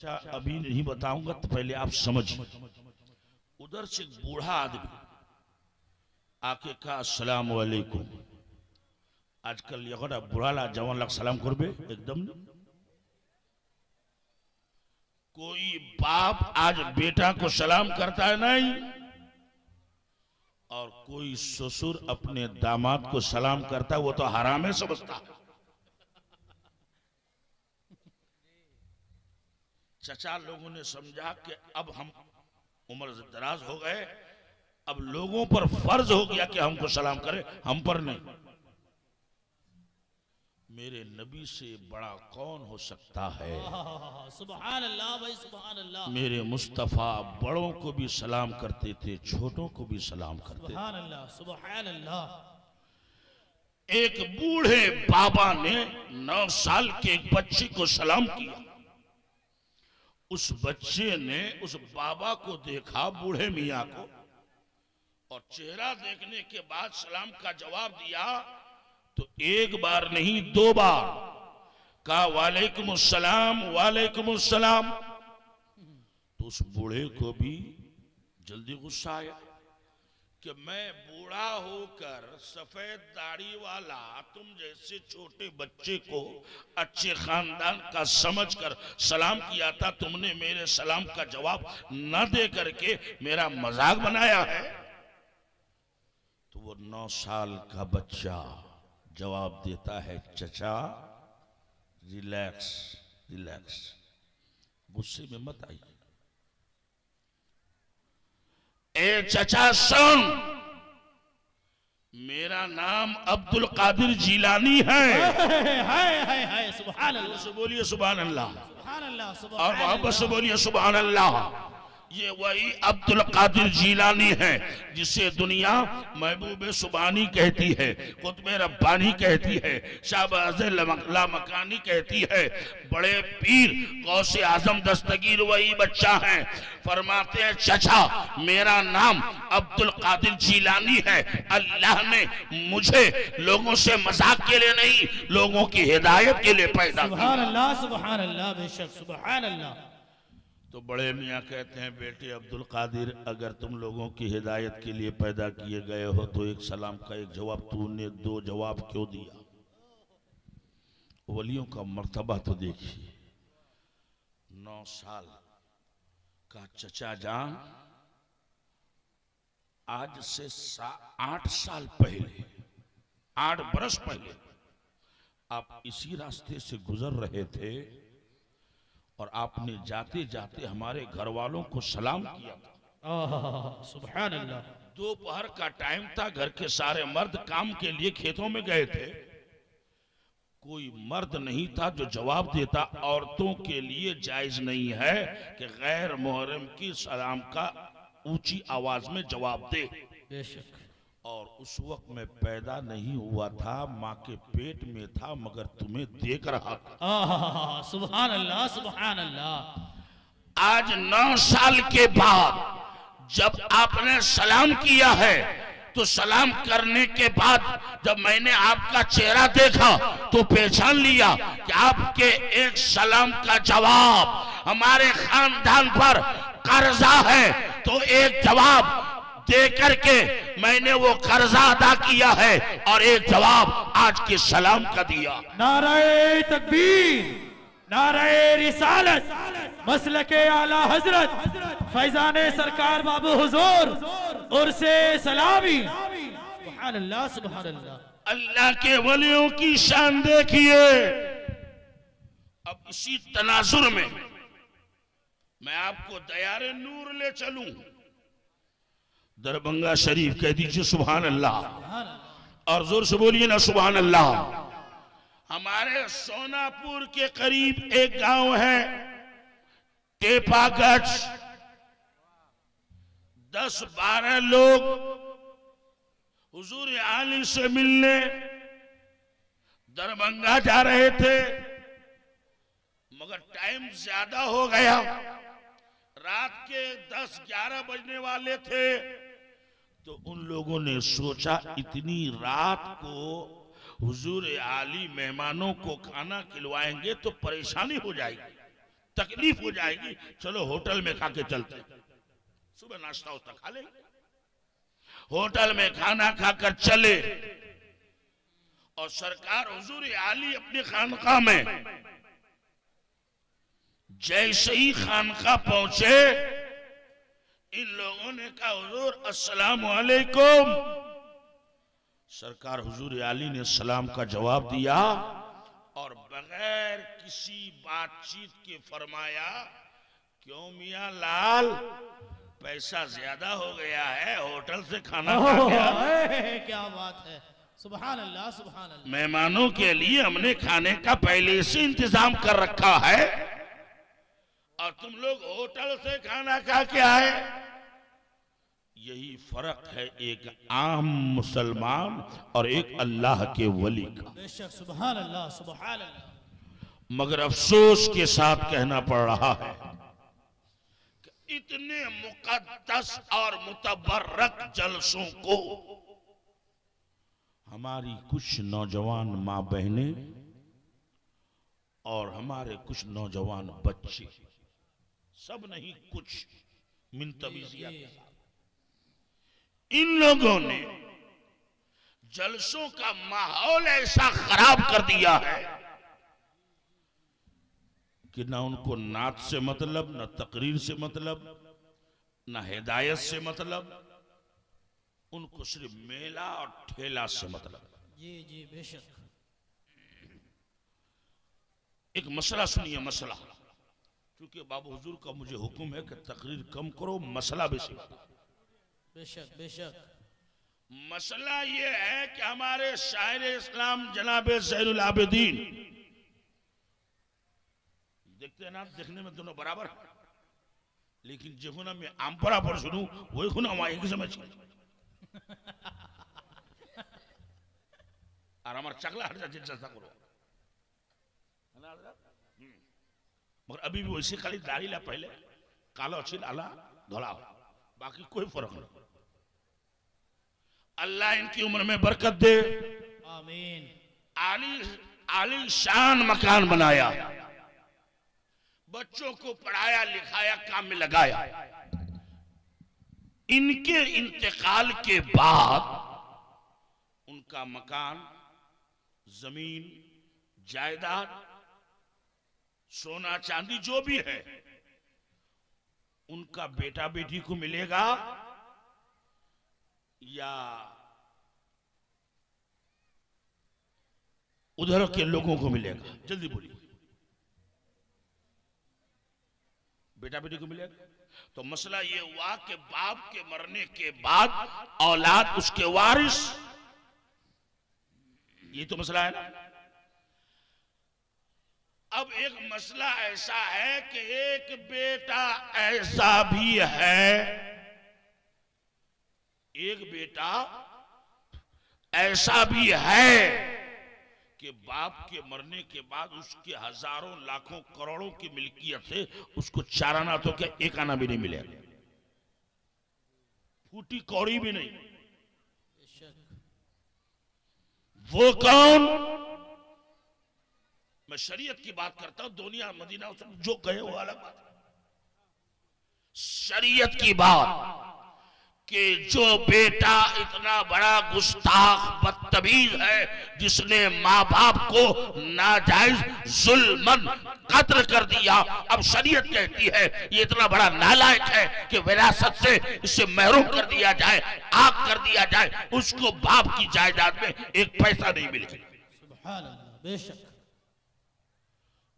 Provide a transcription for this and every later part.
अच्छा अभी नहीं बताऊंगा तो पहले आप समझिए। उधर से एक बूढ़ा आदमी आके कहा अस्सलाम वालेकुम। आजकल ये बुढ़ा जवान लोग सलाम करबे एकदम नहीं। कोई बाप आज बेटा को सलाम करता है नहीं, और कोई ससुर अपने दामाद को सलाम करता है वो तो हराम है समझता है। चचा लोगों ने समझा कि अब हम उम्र से दराज हो गए, अब लोगों पर फर्ज हो गया कि हमको सलाम करें, हम पर नहीं। मेरे नबी से बड़ा कौन हो सकता है। सुभान अल्लाह भाई, सुभान अल्लाह। मेरे मुस्तफा बड़ों को भी सलाम करते थे, छोटों को भी सलाम करते थे। सुभान अल्लाह, सुभान अल्लाह। एक बूढ़े बाबा ने 9 साल के एक बच्चे को सलाम किया। उस बच्चे ने उस बाबा को देखा, बूढ़े मियाँ को, और चेहरा देखने के बाद सलाम का जवाब दिया। तो एक बार नहीं 2 बार कहा वालेकुम अस्सलाम, वालेकुम अस्सलाम। तो उस बूढ़े को भी जल्दी गुस्सा आया कि मैं बूढ़ा होकर सफेद दाढ़ी वाला तुम जैसे छोटे बच्चे को अच्छे खानदान का समझकर सलाम किया था, तुमने मेरे सलाम का जवाब न दे करके मेरा मजाक बनाया है। तो वो 9 साल का बच्चा जवाब देता है, चचा रिलैक्स रिलैक्स, गुस्से में मत आइए। ए चचा सुन, मेरा नाम अब्दुल कादिर जिलानी है। हाय सुभान अल्लाह, से बोलिए सुभान अल्लाह, सुभान अल्लाह, और सुभान मोहब्बत से बोलिए सुभान अल्लाह। ये वही अब्दुल कादिर जिलानी है जिसे दुनिया महबूब सुबानी कहती है, कुतुब रब्बानी कहती है, शाहबाज लामकानी कहती है। बड़े पीर गौसे आजम दस्तगीर वही बच्चा है। फरमाते हैं चचा मेरा नाम अब्दुल कादिर जिलानी है। अल्लाह ने मुझे लोगों से मजाक के लिए नहीं, लोगों की हिदायत के लिए पैदा किया। सुभान अल्लाह, सुभान अल्लाह, बेशक सुभान अल्लाह। तो बड़े मियाँ कहते हैं, बेटे अब्दुल कादिर, अगर तुम लोगों की हिदायत के लिए पैदा किए गए हो तो एक सलाम का एक जवाब, तूने 2 जवाब क्यों दिया। वलियों का मर्तबा तो देखिए। 9 साल का चचा जान आज से 8 साल पहले, 8 बरस पहले आप इसी रास्ते से गुजर रहे थे और आपने जाते जाते हमारे घर वालों को सलाम किया था। सुभान अल्लाह। दोपहर का टाइम था, घर के सारे मर्द काम के लिए खेतों में गए थे। कोई मर्द नहीं था जो जवाब देता। औरतों के लिए जायज नहीं है कि गैर मुहर्रम की सलाम का ऊंची आवाज में जवाब दे। बेशक। और उस वक्त मैं पैदा नहीं हुआ था, माँ के पेट में था, मगर तुम्हें देख रहा था। सुभान अल्लाह, सुभान अल्लाह। आज 9 साल के बाद जब आपने सलाम किया है, तो सलाम करने के बाद जब मैंने आपका चेहरा देखा तो पहचान लिया कि आपके एक सलाम का जवाब हमारे खानदान पर कर्जा है। तो एक जवाब दे करके मैंने वो कर्जा अदा किया है और एक जवाब आज के सलाम का दिया। नारे तकबीर, नारे रिसालत, मसलके आला हजरत फैजाने सरकार बाबू हुजूर और से सलामी। सुभान अल्लाह, सुभान अल्लाह। अल्लाह के वलियों की शान देखिए। अब इसी तनाजुर में मैं आपको दयारे नूर ले चलूं। दरभंगा शरीफ कह दीजिए सुभान अल्लाह, और जोर से बोलिए ना सुभान अल्लाह। हमारे सोनापुर के करीब एक गांव है टेपागढ़। 10-12 लोग हुजूर आली से मिलने दरभंगा जा रहे थे, मगर टाइम ज्यादा हो गया। रात के 10-11 बजने वाले थे। तो उन लोगों ने सोचा इतनी रात को हुजूर आली मेहमानों को खाना खिलवाएंगे तो परेशानी हो जाएगी। तकलीफ हो जाएगी, चलो होटल में खा के चलते हैं, सुबह नाश्ता उस्ता खा लेंगे। होटल में खाना खाकर चले और सरकार हुजूर आली अपने खानका में जैसे ही खानका पहुंचे, इन लोगों ने कहा हुजूर अस्सलाम वालेकुम। सरकार हुजूर आली ने सलाम का जवाब दिया और बगैर किसी बातचीत के फरमाया, क्यों मियां लाल, पैसा ज्यादा हो गया है, होटल से खाना खा गया। क्या बात है, सुभान अल्लाह सुभान अल्लाह। मेहमानों के लिए हमने खाने का पहले से इंतजाम कर रखा है और तुम लोग होटल से खाना खा के आए। यही फर्क है एक आम मुसलमान और एक अल्लाह के वली का। बेशक सुभान अल्लाह सुभान अल्लाह। मगर अफसोस के साथ कहना पड़ रहा है कि इतने मुकद्दस और मुतबर्रक जलसों को हमारी कुछ नौजवान माँ बहनें और हमारे कुछ नौजवान बच्चे, सब नहीं कुछ मिनतबीजिया के साथ, इन लोगों ने जलसों का माहौल ऐसा खराब कर दिया है कि ना उनको नात से मतलब, ना तकरीर से मतलब, ना हिदायत से मतलब, उनको सिर्फ मेला और ठेला से मतलब। जी जी बेशक। एक मसला सुनिए, मसला, क्योंकि बाबू हुजूर का मुझे हुक्म है कि तकरीर कम करो, मसला बेसी बताओ। बेशक बेशक। मसला ये है कि हमारे शायर इस्लाम जनाब ज़ैनुल आबिदीन, देखते हैं ना, देखने में दोनों बराबर है, लेकिन जो खुना मैं आमपरा पर सुनूं वही खुना वहां एक समझ और हमारा चकला हट जाए जैसा करो। मगर अभी भी वैसे खाली दाढ़ी ला, पहले कालो अच्छी लाला धोला, बाकी कोई फर्क नहीं। अल्लाह इनकी उम्र में बरकत दे, आमीन। आली शान मकान बनाया, बच्चों को पढ़ाया लिखाया, काम में लगाया। इनके इंतकाल के बाद उनका मकान, जमीन, जायदाद, सोना चांदी जो भी है, उनका बेटा बेटी को मिलेगा या उधर के लोगों को मिलेगा? जल्दी बोलिए। बेटा बेटी को मिलेगा। तो मसला ये हुआ कि बाप के मरने के बाद औलाद उसके वारिस, ये तो मसला है ना। अब एक मसला ऐसा है कि एक बेटा ऐसा भी है, एक बेटा ऐसा भी है कि बाप के मरने के बाद उसके हजारों लाखों करोड़ों की मिल्कियत से उसको 4 आना तो क्या 1 आना भी नहीं मिलेगा, फूटी कौड़ी भी नहीं। वो कौन? मैं शरीयत की बात करता हूं, दुनिया मदीना जो कहे वो अलग बात है। शरीयत की बात कि जो बेटा इतना बड़ा गुस्ताख बदतमीज है, जिसने माँ बाप को नाजायज जुल्मन कत्ल कर दिया, अब शरीयत कहती है ये इतना बड़ा नालायक है कि विरासत से इसे महरूम कर दिया जाए, आग कर दिया जाए, उसको बाप की जायदाद में 1 पैसा नहीं मिलेगा। सुभान अल्लाह। बेशक।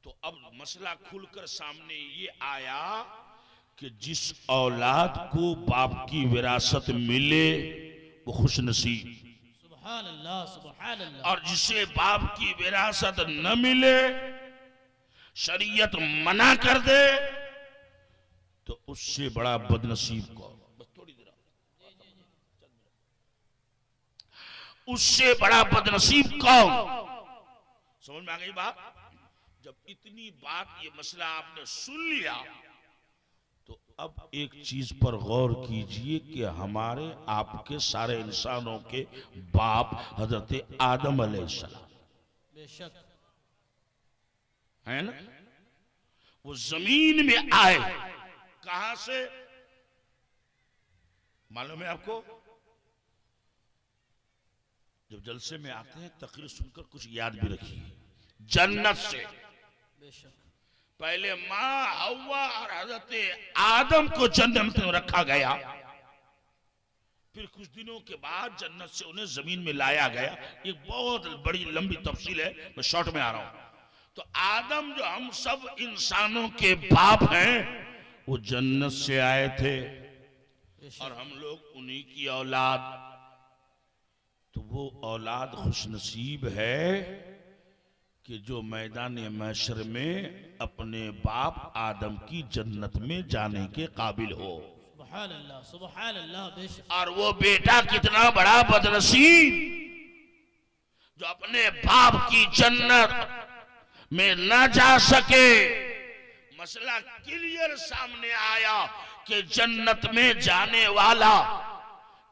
तो अब मसला खुलकर सामने ये आया कि जिस औलाद को बाप की विरासत मिले वो खुश नसीब, सुभान अल्लाह सुभान अल्लाह। और जिसे बाप की विरासत न मिले, शरीयत मना कर दे, तो उससे बड़ा बदनसीब कौन? बस थोड़ी देर, उससे बड़ा बदनसीब कौन? समझ में आ गई बात? जब इतनी बात, ये मसला आपने सुन लिया, तो अब एक चीज पर गौर कीजिए कि हमारे आपके सारे इंसानों के बाप हजरत आदम अलैहिस्सलाम बेशक है ना। वो जमीन में आए। कहां से मालूम है आपको? जब जलसे में आते हैं तकरीर सुनकर कुछ याद भी रखिए। जन्नत से बेशक पहले मां हव्वा और हजरत आदम को जन्नत में रखा गया, फिर कुछ दिनों के बाद जन्नत से उन्हें जमीन में लाया गया। एक बहुत बड़ी लंबी तफसील है, मैं शॉर्ट में आ रहा हूं। तो आदम जो हम सब इंसानों के बाप हैं, वो जन्नत से आए थे और हम लोग उन्हीं की औलाद। तो वो औलाद खुशनसीब है कि जो मैदान महशर में अपने बाप आदम की जन्नत में जाने के काबिल हो। सुभान अल्लाह, सुभान अल्लाह। बेशक और वो बेटा कितना बड़ा बदनसीब जो अपने बाप की जन्नत में न जा सके। मसला क्लियर सामने आया कि जन्नत में जाने वाला,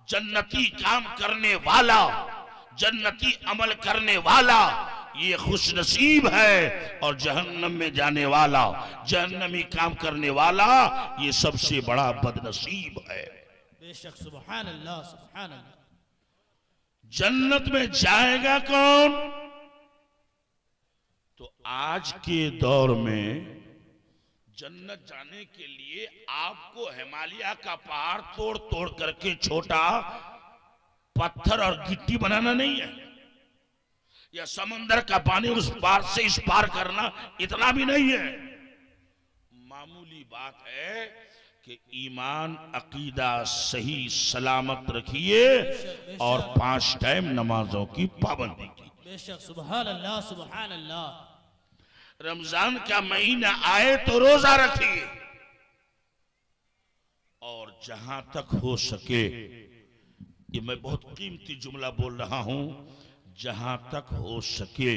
जन्नती काम करने वाला, जन्नती अमल करने वाला ये खुशनसीब है, और जहन्नम में जाने वाला, जहन्नमी काम करने वाला ये सबसे बड़ा बदनसीब है। बेशक सुभान अल्लाह, सुभान अल्लाह। जन्नत में जाएगा कौन? तो आज के दौर में जन्नत जाने के लिए आपको हिमालय का पहाड़ तोड़ तोड़ करके छोटा पत्थर और गिट्टी बनाना नहीं है, या समंदर का पानी उस पार से इस पार करना इतना भी नहीं है। मामूली बात है कि ईमान अकीदा सही सलामत रखिए और 5 टाइम नमाजों की पाबंदी की। बेशक सुभान अल्लाह, सुभान अल्लाह। रमजान का महीना आए तो रोजा रखिए, और जहां तक हो सके, ये मैं बहुत कीमती जुमला बोल रहा हूं, जहां तक हो सके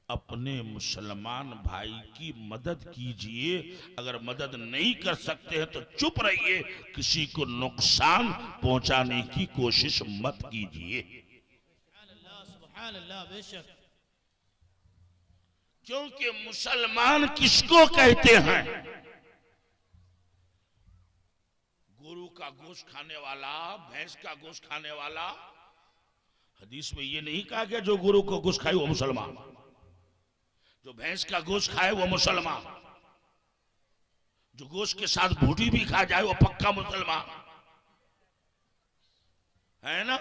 अपने मुसलमान भाई की मदद कीजिए। अगर मदद नहीं कर सकते हैं तो चुप रहिए, किसी को नुकसान पहुंचाने की कोशिश मत कीजिए। सुभान अल्लाह, सुभान अल्लाह। बेशक क्योंकि मुसलमान किसको कहते हैं? गोरू का गोश्त खाने वाला, भैंस का गोश्त खाने वाला। हदीस में ये नहीं कहा गया जो गोरू का गोश्त खाए वो मुसलमान, जो भैंस का गोश्त खाए वो मुसलमान, जो गोश्त के साथ भूटी भी खा जाए वो पक्का मुसलमान है ना।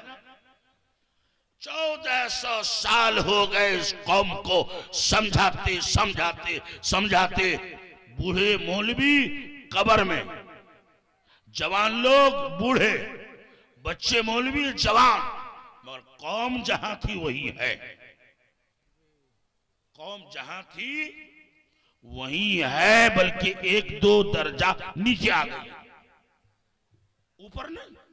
1400 साल हो गए इस कौम को समझाते समझाते समझाते। बूढ़े मौलवी कब्र में, जवान लोग बूढ़े, बच्चे मौलवी जवान, मगर कौम जहां थी वही है। कौम जहां थी वही है, बल्कि 1-2 दर्जा नीचे आ गई, ऊपर नहीं।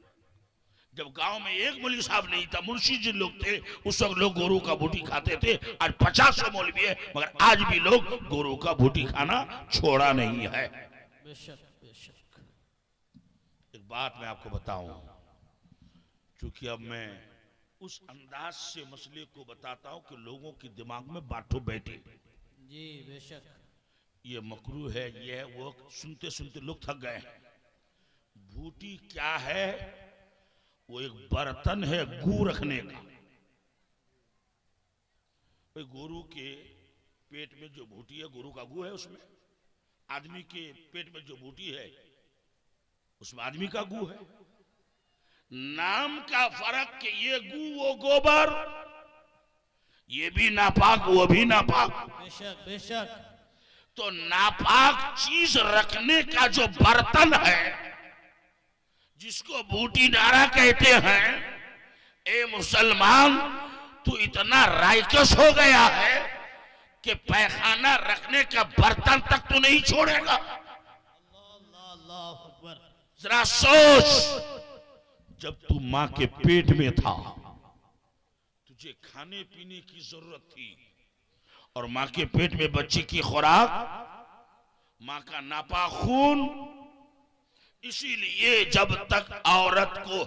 जब गांव में एक मौलवी साहब नहीं था, मुंशी जी लोग थे, उस वक्त लोग गोरू का बूटी खाते थे। आज 50 मौलवी है, मगर आज भी लोग गोरू का बूटी खाना छोड़ा नहीं है। बेशक बेशक। एक बात मैं आपको बताऊं, क्योंकि अब मैं उस अंदाज से मसले को बताता हूं कि लोगों के दिमाग में बांटो बैठे। जी बेशक। ये मकरू है, ये है, वो, सुनते सुनते लोग थक गए हैं। बूटी क्या है? वो एक बर्तन है गू रखने का। गोरू के पेट में जो बूटी है, गोरू का गू है उसमें। आदमी के पेट में जो बूटी है उसमें आदमी का गू है। नाम का फर्क कि ये गू वो गोबर, ये भी नापाक वो भी नापाक। बेशक बेशक। तो नापाक चीज रखने का जो बर्तन है, जिसको बूटी नारा कहते हैं, ए मुसलमान तू इतना राइकस हो गया है कि पैखाना रखने का बर्तन तक तू नहीं छोड़ेगा। अल्लाह अकबर। जरा सोच, जब तू मां के पेट में था तुझे खाने पीने की जरूरत थी, और मां के पेट में बच्चे की खुराक, मां का नापा खून। इसीलिए जब तक औरत को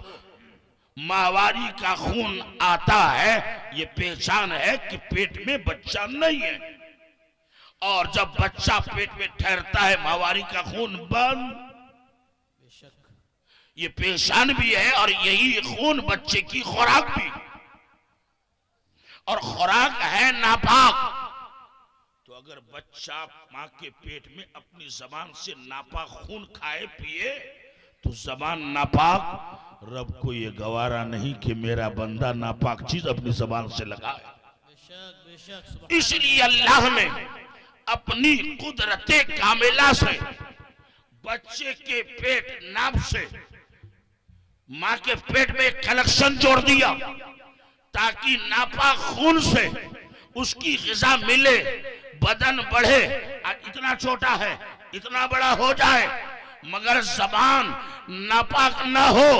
माहवारी का खून आता है, ये पहचान है कि पेट में बच्चा नहीं है। और जब बच्चा पेट में ठहरता है माहवारी का खून बंद, बेशक ये पेशान भी है और यही खून बच्चे की खुराक भी, और खुराक है नापाक। तो अगर बच्चा मां के पेट में अपनी जबान से नापाक खून खाए पिए तो जबान नापाक, रब को ये गवारा नहीं कि मेरा बंदा नापाक चीज अपनी जबान से लगाए। बेशक बेशक सुभान इसलिए अल्लाह ने अपनी कुदरते कामिला से बच्चे के पेट नाप से मां के पेट में कनेक्शन जोड़ दिया ताकि नापाक खून से उसकी ग़िज़ा मिले, बदन बढ़े। इतना छोटा है, इतना बड़ा हो जाए, मगर जबान नापाक ना हो,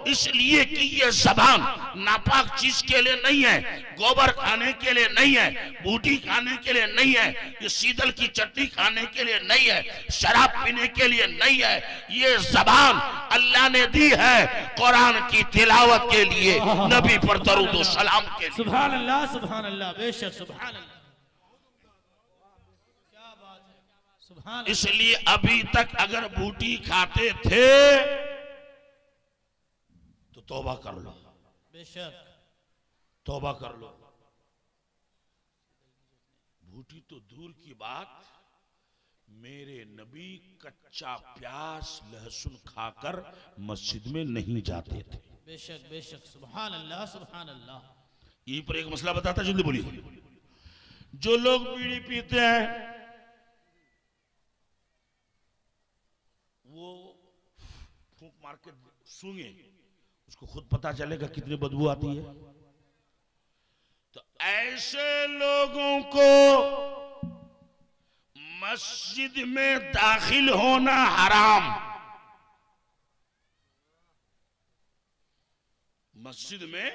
इसलिए कि ये जबान नापाक चीज के लिए नहीं है, गोबर खाने के लिए नहीं है, बूटी खाने के लिए नहीं है, ये सीदल की चटनी खाने के लिए नहीं है, शराब पीने के लिए नहीं है। ये जबान अल्लाह ने दी है कुरान की तिलावत के लिए, नबी पर दरूद व सलाम के लिए। सुभान अल्लाह बेशक सुभान अल्लाह, क्या बात है, सुभान अल्लाह। इसलिए अभी तक अगर बूटी खाते थे तो तौबा कर लो, बेशक तौबा कर लो। बूटी तो दूर की बात, मेरे नबी कच्चा प्याज लहसुन खाकर मस्जिद में नहीं जाते थे। बेशक बेशक सुभान अल्लाह सुभान अल्लाह। यहीं पर एक मसला बताता, जल्दी बोलिए। जो लोग बीड़ी पीते हैं वो फूंक मार के सूंघे, उसको खुद पता चलेगा कितनी बदबू आती है। तो ऐसे लोगों को मस्जिद में दाखिल होना हराम, मस्जिद में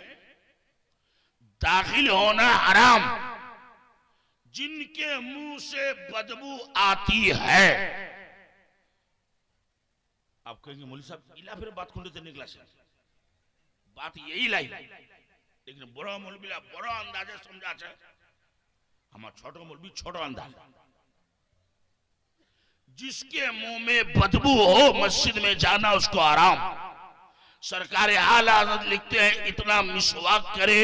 दाखिल होना हराम। जिनके मुंह से बदबू आती है, आप कहेंगे मौलवी साहब इला फिर बात खुंडे ते निकला से, बात यही लाई, लेकिन बड़ा मौलवी बड़ा अंदाजे समझा छे, हमारा छोटो मौलवी छोटो अंदाज। जिसके मुंह में बदबू हो मस्जिद में जाना उसको आराम। सरकार आला हज़रत लिखते हैं इतना मिसवाक करे,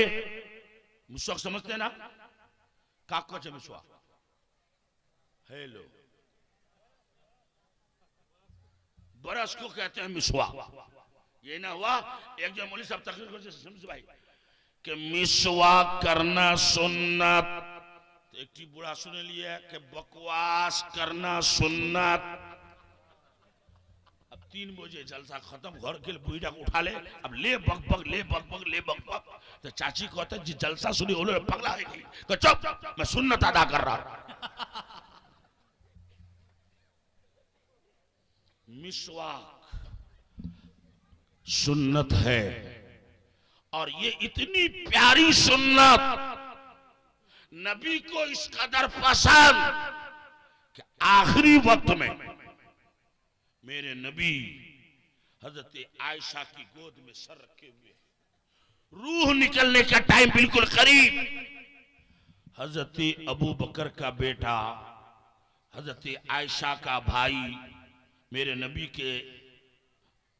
मिसवाक समझते हैं ना, काकोच मिसवाक, हेलो बरस को कहते हैं मिसवाक। ये ना हुआ एक जो मौलवी साहब तकरीर करते समझ भाई कि मिसवाक करना सुन्नत, तो एक टी बूढ़ा सुने लिया कि बकवास करना सुन्नत। अब 3 बजे जलसा खत्म, घर के बुढ़ा को उठा ले, अब ले बकबक ले बकबक ले बकबक। तो चाची कहते जी जलसा सुनी बोले पगला है गई, तो चुप मैं सुन्नत अदा कर रहा हूं। मिसवाक सुन्नत है, और ये इतनी प्यारी सुन्नत नबी को इस कदर पसंद कि आखिरी वक्त में मेरे नबी हजरत आयशा की गोद में सर रखे हुए, रूह निकलने का टाइम बिल्कुल करीब, हजरत अबू बकर का बेटा हजरत आयशा का भाई मेरे नबी के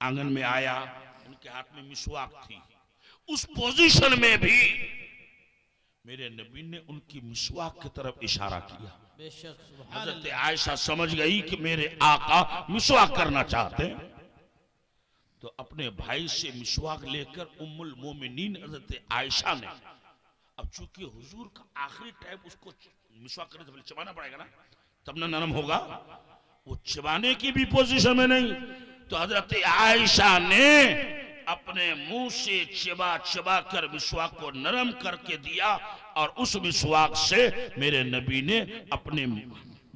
आंगन में आया, उनके हाथ में मिसवाक थी। उस पोजीशन में भी मेरे नबी ने उनकी मिसवाक की तरफ इशारा किया। बेशक सुभान हजरत अल्लाह। आयशा समझ गई कि मेरे आका मिसवाक करना चाहते हैं, तो अपने भाई से मिसवाक लेकर उम्मुल मोमिनीन हजरत आयशा ने, अब चूंकि हुजूर का आखिरी टाइम उसको मिसवाक करने से पहले चबाना पड़ेगा ना, तब ना नरम होगा, वो चबाने की भी पोजीशन में नहीं, तो हजरत आयशा ने अपने मुंह से चबा चबा कर मिसवाक को नरम करके दिया, और उस मिसवाक से मेरे नबी ने अपने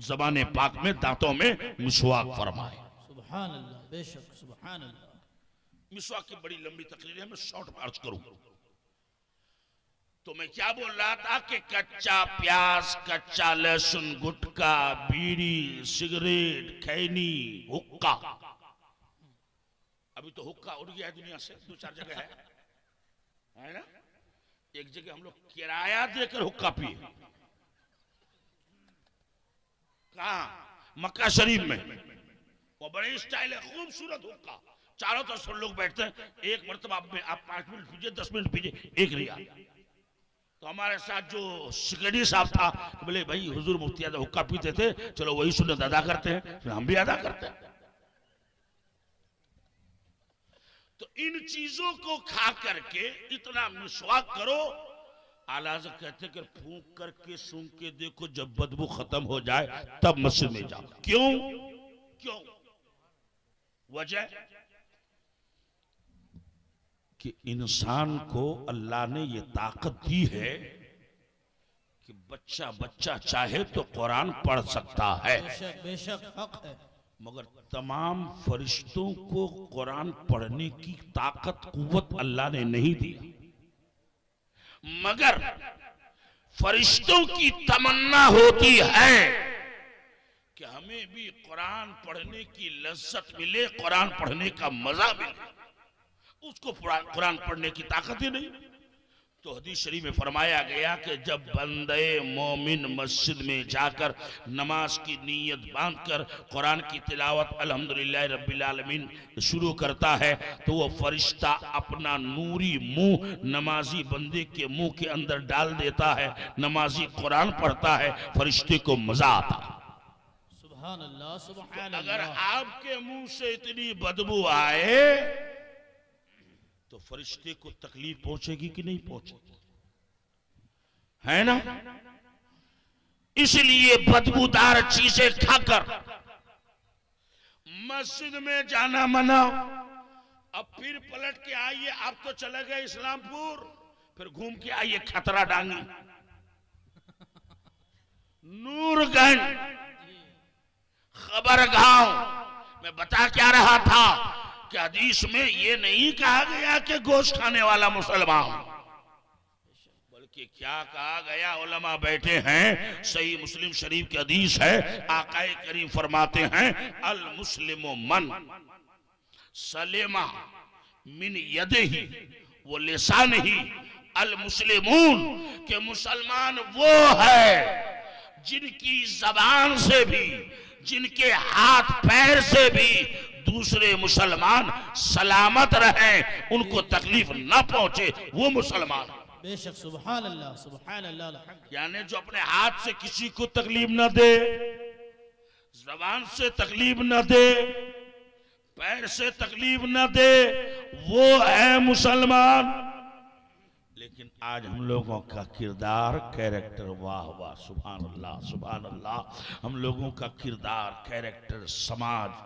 ज़बान पाक में दांतों में मिसवाक फरमाए। सुभान अल्लाह बेशक सुभान अल्लाह। मिसवाक की बड़ी लंबी तकरीर है, मैं शॉर्ट में अर्ज करूं। तो मैं क्या बोल रहा था कि कच्चा प्याज, कच्चा लहसुन, गुटखा, बीड़ी, सिगरेट, खैनी, हुक्का, अभी तो हुक्का उड़ गया दुनिया से, 2-4 जगह है ना। एक जगह हम लोग किराया देकर हुक्का पिए, कहा? मक्का शरीफ में। वो बड़े स्टाइल है, खूबसूरत हुक्का, चारों तरफ से लोग बैठते हैं। एक मरतबा आप 5 मिनट पीजिए, 10 मिनट पीजिए, 1 रियाल। तो हमारे साथ जो सिकड़ी साहब था, बोले भाई हुजूर मुफ्ती आजम हुक्का पीते थे, चलो वही सुन्नत अदा करते हैं, फिर हम भी अदा करते हैं। तो इन चीजों को खा करके इतना मिसवाक करो। आला हज़रत कहते कि फूंक करके सूंघ के देखो, जब बदबू खत्म हो जाए तब मस्जिद में जाओ। क्यों? क्यों? वजह कि इंसान को अल्लाह ने ये ताकत दी है कि बच्चा बच्चा चाहे तो कुरान पढ़ सकता है, बेशक बेशक हक है। मगर तमाम फरिश्तों को कुरान पढ़ने की ताकत कुव्वत अल्लाह ने नहीं दी। मगर फरिश्तों की तमन्ना होती है कि हमें भी कुरान पढ़ने की लज्जत मिले, कुरान पढ़ने का मजा मिले। उसको कुरान पढ़ने की ताकत ही नहीं। तो हदीस शरीफ में फरमाया गया कि जब बंदे मोमिन मस्जिद में जाकर नमाज की नीयत बांधकर कुरान की तिलावत अल्हम्दुलिल्लाह रब्बिल आलमीन शुरू करता है, तो वो फरिश्ता अपना नूरी मुंह नमाजी बंदे के मुंह के अंदर डाल देता है। नमाजी कुरान पढ़ता है, फरिश्ते को मजा आता है। सुभान अल्लाह सुभान अगर अल्लाह। आपके मुंह से इतनी बदबू आए तो फरिश्ते को तकलीफ पहुंचेगी कि नहीं पहुंचेगी? है ना? इसलिए बदबूदार चीजें खाकर मस्जिद में जाना मना। अब फिर पलट के आइए, आप तो चले गए इस्लामपुर, फिर घूम के आइए खतरा डांगी, नूरगंज, खबरगांव। मैं बता क्या रहा था कि हदीस में ये नहीं कहा गया कि गोश्त खाने वाला मुसलमान, बल्कि क्या कहा गया, उलमा बैठे हैं, सही मुस्लिम शरीफ की हदीस है, आकाए करीम फरमाते हैं अल मुस्लिमो मन सलेमा मिन यदिही वो लिसानिही अल मुस्लिमून, के मुसलमान वो है जिनकी जबान से भी, जिनके हाथ पैर से भी दूसरे मुसलमान सलामत रहें, उनको तकलीफ न पहुंचे, वो मुसलमान। बेशक सुभान अल्लाह सुभान अल्लाह अल्हम्दुलिल्लाह। यानी जो अपने हाथ से किसी को तकलीफ न दे, जबान से तकलीफ न दे, पैर से तकलीफ न दे, वो है मुसलमान। लेकिन आज हम लोगों का किरदार, कैरेक्टर, वाह वाह सुभान अल्लाह सुभान अल्लाह, हम लोगों का किरदार, कैरेक्टर, समाज,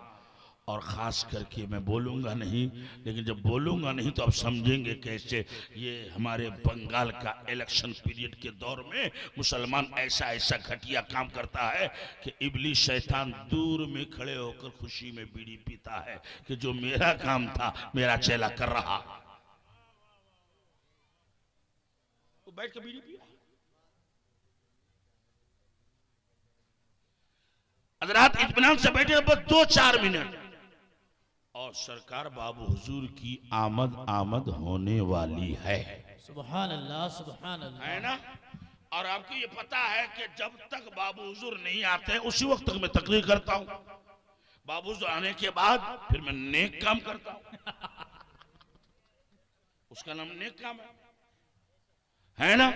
और ख़ास करके मैं बोलूँगा नहीं, लेकिन जब बोलूँगा नहीं तो आप समझेंगे कैसे। ये हमारे बंगाल का इलेक्शन पीरियड के दौर में मुसलमान ऐसा ऐसा घटिया काम करता है कि इब्लीस शैतान दूर में खड़े होकर खुशी में बीड़ी पीता है कि जो मेरा काम था मेरा चेला कर रहा, वो बैठ के बीड़ी पिया। हज़रात इत्मीनान से बैठे बस 2-4 मिनट, और सरकार बाबू हुजूर की आमद होने वाली है। सुभान अल्लाह सुभान अल्लाह। है ना? और आपको ये पता है कि जब तक बाबू हुजूर नहीं आते उसी वक्त तक मैं तकरीर करता हूँ। बाबू हुजूर आने के बाद फिर मैं नेक काम करता हूँ, उसका नाम नेक काम है ना?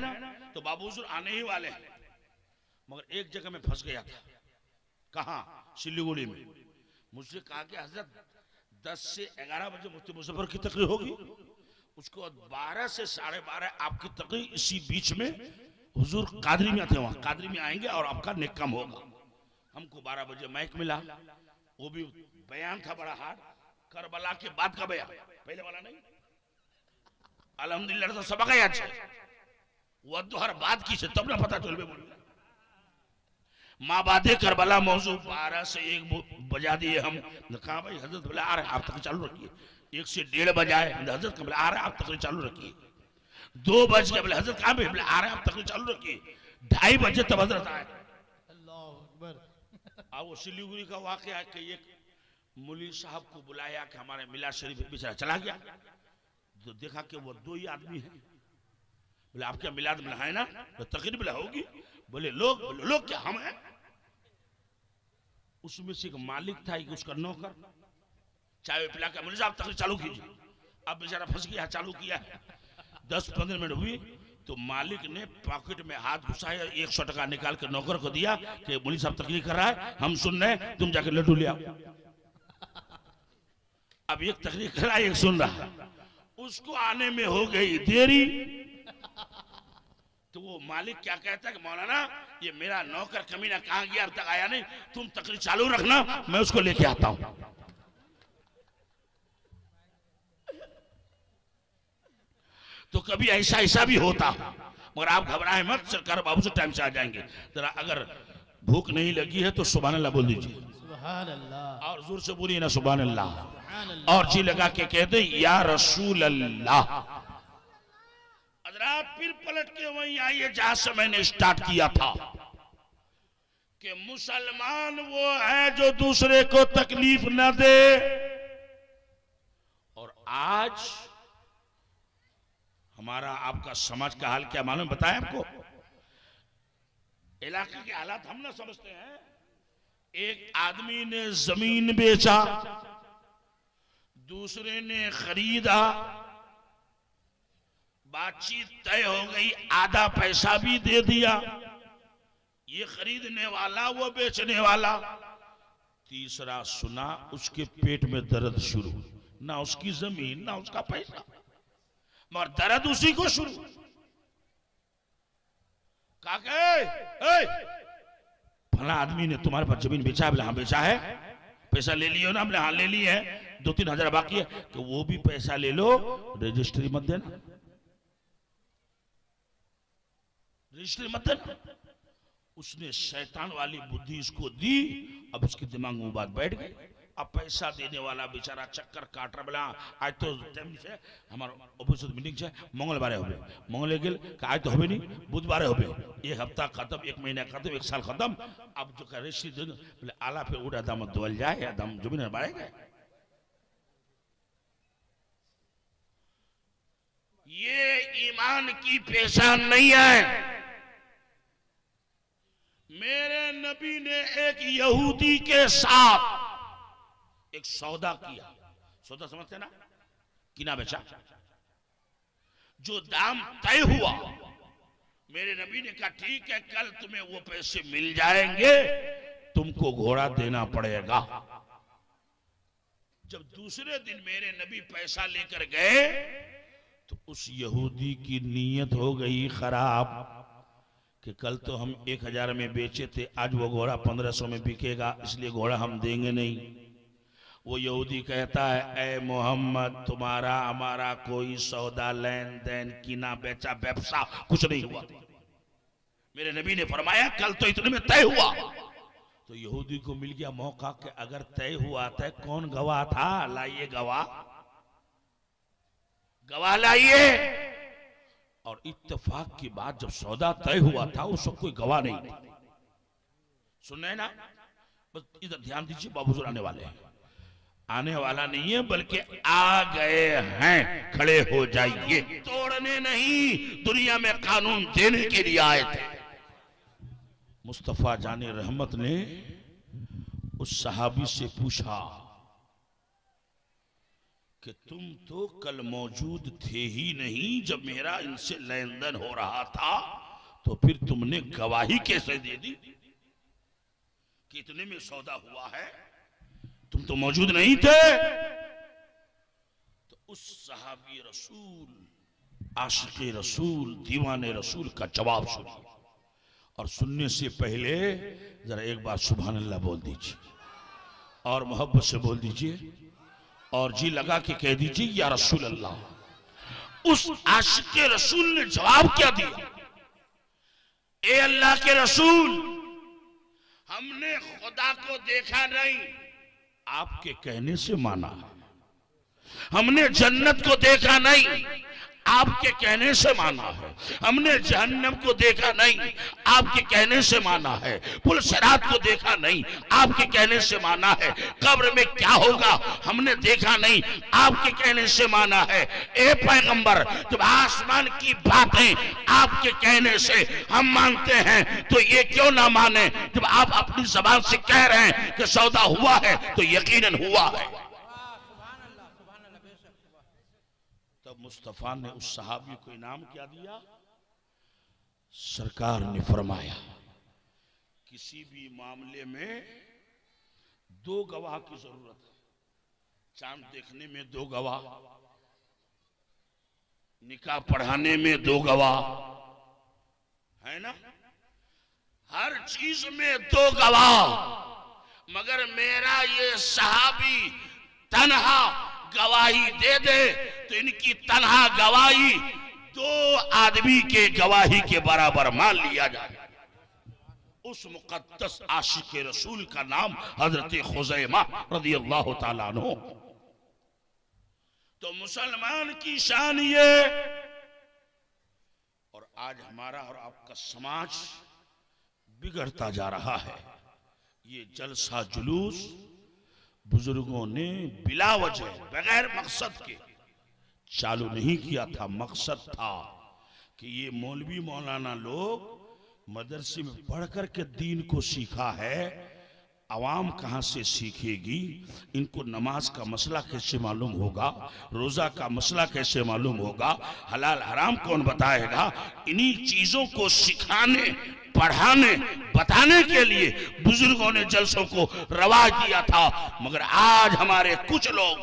तो बाबू हुजूर आने ही वाले हैं, मगर एक जगह में फंस गया था। कहाँ? सिलीगुड़ी में। मुझसे कहा कि हजरत 10 से 11 बजे मुफ्ती मुजफ्फर की तकरीर होगी, उसको 12 से 12:30 आपकी तकरीर, इसी बीच में हुजूर कादरी में आते हैं, वहां कादरी में आएंगे और आपका नेक काम होगा। हमको 12 बजे माइक मिला, वो भी बयान था बड़ा हार्ड, करबला के बाद का बयान, पहले वाला नहीं। अल्हम्दुलिल्लाह तो सबक है अच्छा, वो तो हर बात की से तब ना पता चल बे बोल माँ बादे करबला मौजू 12 से 1 बजा दिए हम। कहा भाई हजरत बोले आ रहे आप तक चालू रखिए। 1 से 1:30 बजाए, हजरत बोले आ रहे आप तक चालू रखिए। 2 बज गए, बोले हजरत कहाँ पे? बोले आ रहे आप तक चालू रखिए। 2:30 बजे तब हजरत आए। अल्लाहु अकबर। अब वो सिलीगुड़ी का वाकया है कि एक मुली साहब को बुलाया कि हमारे मिलाद शरीफ बेचारा चला गया, तो देखा कि वो 2 ही आदमी है। बोले आपके मिलाद में है ना? तो तकरीर बोला होगी। बोले लोग क्या हम हैं? उसमें से एक मालिक था, एक उसका नौकर, चाय पिला के मुझे साहब तकरीर चालू कीजिए। अब बेचारा फंस गया, चालू किया, 10-15 मिनट हुई तो मालिक ने पॉकेट में हाथ घुसाया, 100 टका निकाल कर नौकर को दिया कि मुझे साहब तकरीर कर रहा है, हम सुन रहे हैं, तुम जाके लड्डू ले आओ। अब एक तकरीर कर रहा है, एक सुन रहा, उसको आने में हो गई देरी। तो वो मालिक क्या कहता है कि मौलाना ये मेरा नौकर कमीना कहां गया, अब तक आया नहीं, तुम तकरीर चालू रखना, मैं उसको लेके आता हूं। तो कभी ऐसा ऐसा भी होता, मगर आप घबराए मत, सरकार बाबू से टाइम से आ जाएंगे। जरा अगर भूख नहीं लगी है तो सुभान अल्लाह बोल दीजिए, सुभान अल्लाह, और जोर से बोलिए ना सुभान अल्लाह, सुभान अल्लाह। और जी लगा के कहते या रसूल अल्लाह। हजरात फिर पलट के वहीं आइए जहां से मैंने स्टार्ट किया था कि मुसलमान वो है जो दूसरे को तकलीफ न दे। और आज हमारा आपका समाज का हाल क्या मालूम बताएं आपको? इलाके के हालात हम ना समझते हैं। एक आदमी ने जमीन बेचा, दूसरे ने खरीदा, बातचीत तय हो गई, आधा पैसा भी दे दिया, ये खरीदने वाला वो बेचने वाला। तीसरा सुना उसके पेट में दर्द शुरू, ना उसकी जमीन ना उसका पैसा, मगर दर्द उसी को शुरू। फला आदमी ने तुम्हारे पास जमीन बेचा है? बोले हाँ बेचा है। पैसा ले लियो ना? बोले हाँ ले लिए है, 2-3 हजार बाकी है। कि वो भी पैसा ले लो, रजिस्ट्री मत देना, रजिस्ट्री मत देना। उसने शैतान वाली बुद्धि इसको दी, अब उसके दिमाग में बात बैठ गई। अब पैसा देने वाला बेचारा चक्कर काट रहा, बोला आज तो हमारा ऑफिस मीटिंग है, मंगलवार हो मंगल गेल, आज तो हो नहीं, बुधवार हो, 1 हफ्ता खत्म, 1 महीना खत्म, 1 साल खत्म। अब जो रजिस्ट्री दे बोले आला पे उड़ा दाम दोल जाए या दाम जमीन बढ़ेगा। ये ईमान की पहचान नहीं है। मेरे नबी ने एक यहूदी के साथ एक सौदा किया। सौदा समझते ना, किना बेचा, जो दाम तय हुआ, मेरे नबी ने कहा ठीक है कल तुम्हें वो पैसे मिल जाएंगे, तुमको घोड़ा देना पड़ेगा। जब दूसरे दिन मेरे नबी पैसा लेकर गए तो उस यहूदी की नीयत हो गई खराब कि कल तो हम 1000 में बेचे थे, आज वो घोड़ा 1500 में बिकेगा, इसलिए घोड़ा हम देंगे नहीं। वो यहूदी कहता है ए मोहम्मद, तुम्हारा हमारा कोई सौदा लेन देन कीना बेचा व्यवसा कुछ नहीं हुआ। मेरे नबी ने फरमाया कल तो इतने में तय हुआ। तो यहूदी को मिल गया मौका कि अगर तय हुआ था कौन गवाह था, लाइए गवाह, गवाह लाइए। और इत्तेफाक की बात, जब सौदा तय हुआ था उस वक्त कोई गवाह नहीं था। सुन रहे ना? बस इधर ध्यान दीजिए, बाबूजी आने वाले हैं, आने वाला नहीं है बल्कि आ गए हैं, खड़े हो जाइए। तोड़ने नहीं, दुनिया में कानून देने के लिए आए थे। मुस्तफा जाने रहमत ने उस सहाबी से पूछा कि तुम तो कल मौजूद थे ही नहीं जब मेरा इनसे लेन देन हो रहा था, तो फिर तुमने गवाही कैसे दे दी कि इतने में सौदा हुआ है? तुम तो मौजूद नहीं थे। तो उस सहाबी रसूल, आशिक़े रसूल, दीवाने रसूल का जवाब सुनिए, और सुनने से पहले जरा एक बार सुभान अल्लाह बोल दीजिए, और मोहब्बत से बोल दीजिए, और जी लगा के कह दीजिए या रसूल अल्लाह। उस आशिक़े रसूल ने जवाब क्या दिया? ए अल्लाह के रसूल, हमने खुदा को देखा नहीं, आपके कहने से माना। हमने जन्नत को देखा नहीं, आपके कहने से माना है। हमने जहन्नम को देखा नहीं, आपके कहने से माना है। पुल सिरात को देखा नहीं, आपके कहने से माना है। कब्र में क्या होगा हमने देखा नहीं, आपके कहने से माना है। ए पैगंबर, जब आसमान की बातें आपके कहने से हम मानते हैं तो ये क्यों ना माने जब आप अपनी जबान से कह रहे हैं कि सौदा हुआ है तो यकीनन हुआ है। तब मुस्तफा ने उस सहाबी को इनाम क्या दिया? सरकार ने फरमाया किसी भी मामले में 2 गवाह की जरूरत है। चांद देखने में 2 गवाह, निकाह पढ़ाने में 2 गवाह, है ना, हर चीज में 2 गवाह। मगर मेरा ये सहाबी तन्हा गवाही दे दे तो इनकी तन्हा गवाही 2 आदमी के गवाही के बराबर मान लिया जाए। उस मुकद्दस आशिक रसूल का नाम हजरत खुज़ैमा रज़ियल्लाहु ताला अन्हु। तो मुसलमान की शान ये, और आज हमारा और आपका समाज बिगड़ता जा रहा है। ये जलसा जुलूस बुजुर्गों ने बिला वजह बगैर मकसद के चालू नहीं किया था। मकसद था कि ये मौलवी मौलाना लोग मदरसे में पढ़कर के दीन को सीखा है, अवाम कहाँ से सीखेगी? इनको नमाज का मसला कैसे मालूम होगा? रोजा का मसला कैसे मालूम होगा? हलाल हराम कौन बताएगा? इन्हीं चीजों को सिखाने, पढ़ाने, बताने के लिए बुजुर्गों ने जलसों को रवाज दिया था। मगर आज हमारे कुछ लोग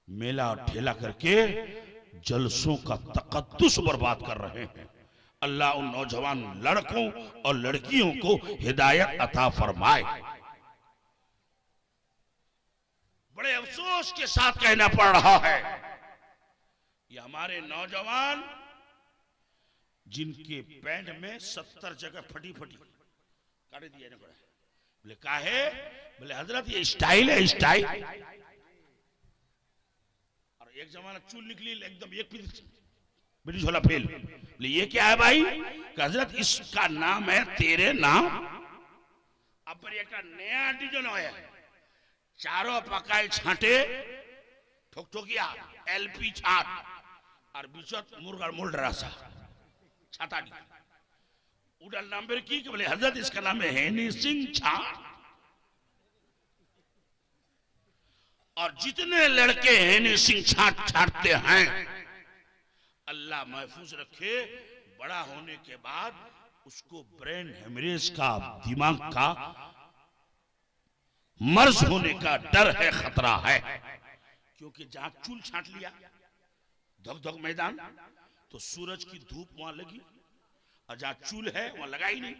मेला और ठेला करके जलसों का तकद्दुस बर्बाद कर रहे हैं। अल्लाह उन नौजवान लड़कों और लड़कियों को हिदायत अता फरमाए। बड़े अफसोस के साथ कहना पड़ रहा है, ये हमारे नौजवान जिनके पैंट में 70 जगह फटी फटी काट दिया ना, बोले काहे? बोले हजरत ये स्टाइल है, स्टाइल। और एक जमाना चूल निकली एकदम एक ब्रिटिश वाला फेल। बोले ये क्या है भाई? हजरत इसका नाम है तेरे नाम। अब पर एक नया डिजाइन है, चारों पकाए छाटे ठोक ठोकिया एलपी छाट और बीचत मुर्गा मुर्डरा सा छाता उड़ल नंबर की बोले हजरत इसका नाम है हेनी सिंह छाट। और जितने लड़के हेनी सिंह छाट छाटते हैं, अल्लाह महफूज रखे, बड़ा होने के बाद उसको ब्रेन हेमरेज का, दिमाग का मर्ज होने का डर है, खतरा है। क्योंकि जहां चूल छाट लिया धक धक मैदान, तो सूरज की धूप वहां लगी, और जहां चूल है वहां लगा ही नहीं।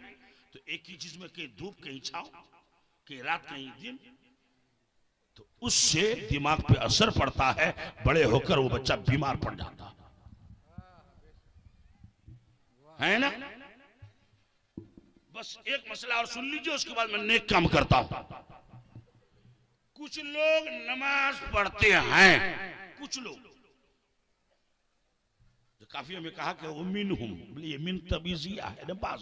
तो एक ही चीज में कहीं धूप कहीं छाव, कहीं रात कहीं दिन, तो उससे दिमाग पे असर पड़ता है। बड़े होकर वो बच्चा बीमार पड़ जाता है ना। बस एक मसला और सुन लीजिए, उसके बाद मैं नेक काम करता हूं। कुछ लोग नमाज पढ़ते हैं, कुछ लोग काफी में कहा कि मिन हुम, ये मिन तबीजिया है ना, बाज।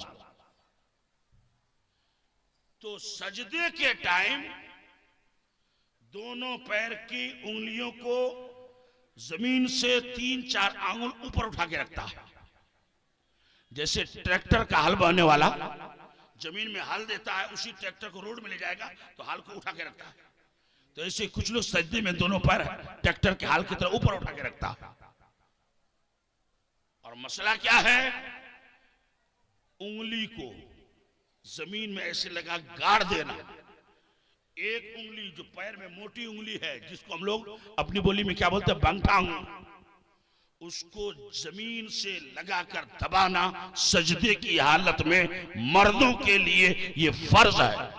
तो सजदे के टाइम दोनों पैर की उंगलियों को जमीन से 3-4 आंगुल ऊपर उठा के रखता है। जैसे ट्रैक्टर का हल बहने वाला जमीन में हल देता है, उसी ट्रैक्टर को रोड में ले जाएगा तो हल को उठा के रखता है। तो ऐसे कुछ लोग सजदे में दोनों पैर ट्रैक्टर के हल की तरह ऊपर उठा के रखता है। और मसला क्या है? उंगली को जमीन में ऐसे लगा गाड़ देना। एक उंगली जो पैर में मोटी उंगली है, जिसको हम लोग अपनी बोली में क्या बोलते हैं, बंटांग, उसको जमीन से लगाकर दबाना सजदे की हालत में मर्दों के लिए ये फर्ज है।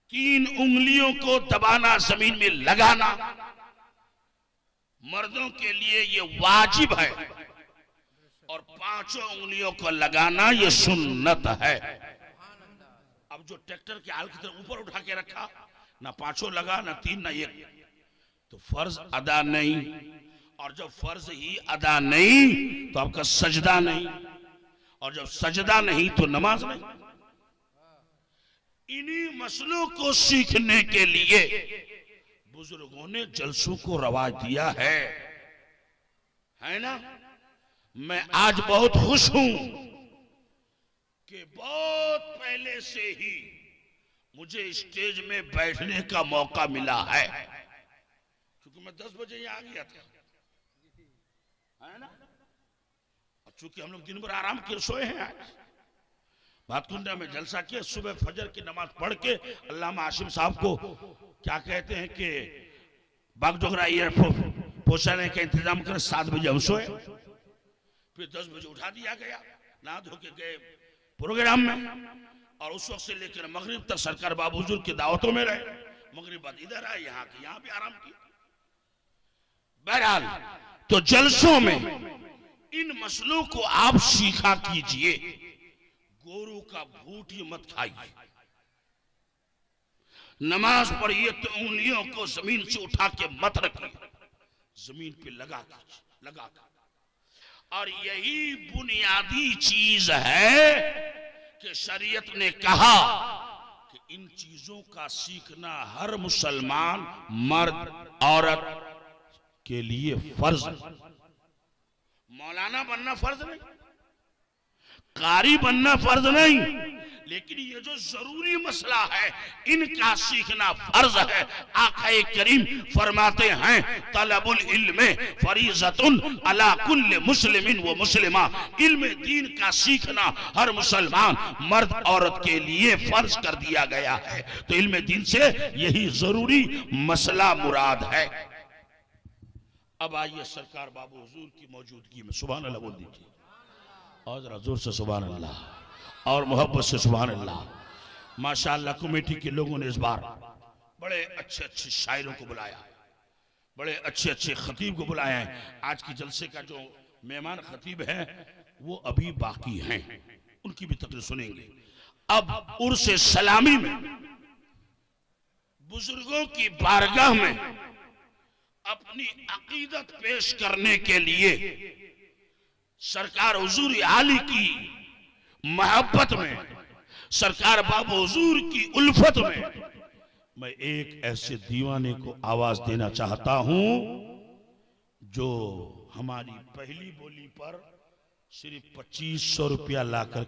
3 उंगलियों को दबाना, जमीन में लगाना मर्दों के लिए ये वाजिब है, और 5 उंगलियों को लगाना ये सुन्नत है। अब जो ट्रैक्टर के हाल की तरह ऊपर उठा के रखा, ना पांचों लगा, ना तीन, ना एक, तो फर्ज अदा नहीं। और जब फर्ज ही अदा नहीं तो आपका सजदा नहीं, और जब सजदा नहीं तो नमाज नहीं। इन्हीं मसलों को सीखने के लिए बुजुर्गों ने जलसों को रवाज दिया है ना। मैं आज बहुत खुश हूं कि बहुत पहले से ही मुझे स्टेज में बैठने का मौका मिला है, क्योंकि मैं 10 बजे यहाँ आ गया था, है ना। चूंकि हम लोग दिन भर आराम के सोए हैं, आज भातकुंडा में जलसा किया, सुबह फजर की नमाज पढ़ के अल्लामा आसिम साहब को क्या कहते हैं कि बागडोगरा एयरपोर्ट पहुंचाने का इंतजाम कर 7 बजे हम सोए, फिर 10 बजे उठा दिया गया, नहा धो के गए प्रोग्राम में, और उस वक्त से लेकर मगरिब तक सरकार बाबू हुजूर की दावतों में रहे। मगरिब बाद इधर आए, यहाँ भी आराम किया। बहरहाल तो जलसों में इन मसलों को आप सीखा कीजिए। गोरू का भूटी मत खाइए, नमाज पढ़िए तो उंगलियों को जमीन से उठा के मत रखिए, जमीन पे लगा कर। और यही बुनियादी चीज है कि शरीयत ने कहा कि इन चीजों का सीखना हर मुसलमान मर्द औरत के लिए फर्ज। मौलाना बनना फर्ज नहीं, कारी बनना फर्ज नहीं, लेकिन ये जो जरूरी मसला है इनका सीखना फर्ज है। आक़ाए करीम फरमाते हैं तलबुल इल्म फरीज़तुन अला कुल्ल मुस्लिमिन व मुस्लिमा, इल्म दीन का सीखना हर मुसलमान मर्द औरत के लिए फर्ज कर दिया गया है। तो इल्म दीन से यही जरूरी मसला मुराद है। अब आइए सरकार बाबू हुजूर की मौजूदगी में सुभान अल्लाह बोल दीजिए, और जरा जोर से सुभान अल्लाह और मोहब्बत से सुभान अल्लाह। माशाअल्लाह कमेटी के लोगों ने इस बार बड़े अच्छे अच्छे शायरों को बुलाया, बड़े अच्छे अच्छे खतीब को बुलाया है। आज की जलसे का जो मेहमान खतीब है वो अभी बाकी हैं, उनकी भी तकरीर सुनेंगे। अब उर्स सलामी में बुजुर्गों की बारगाह में अपनी अकीदत पेश करने के लिए सरकार हुजूर आली की मोहब्बत में, सरकार बाबू हुजूर की उल्फत में मैं एक ऐसे दीवाने को आवाज देना चाहता हूं जो हमारी पहली बोली पर सिर्फ 2500 रुपया लाकर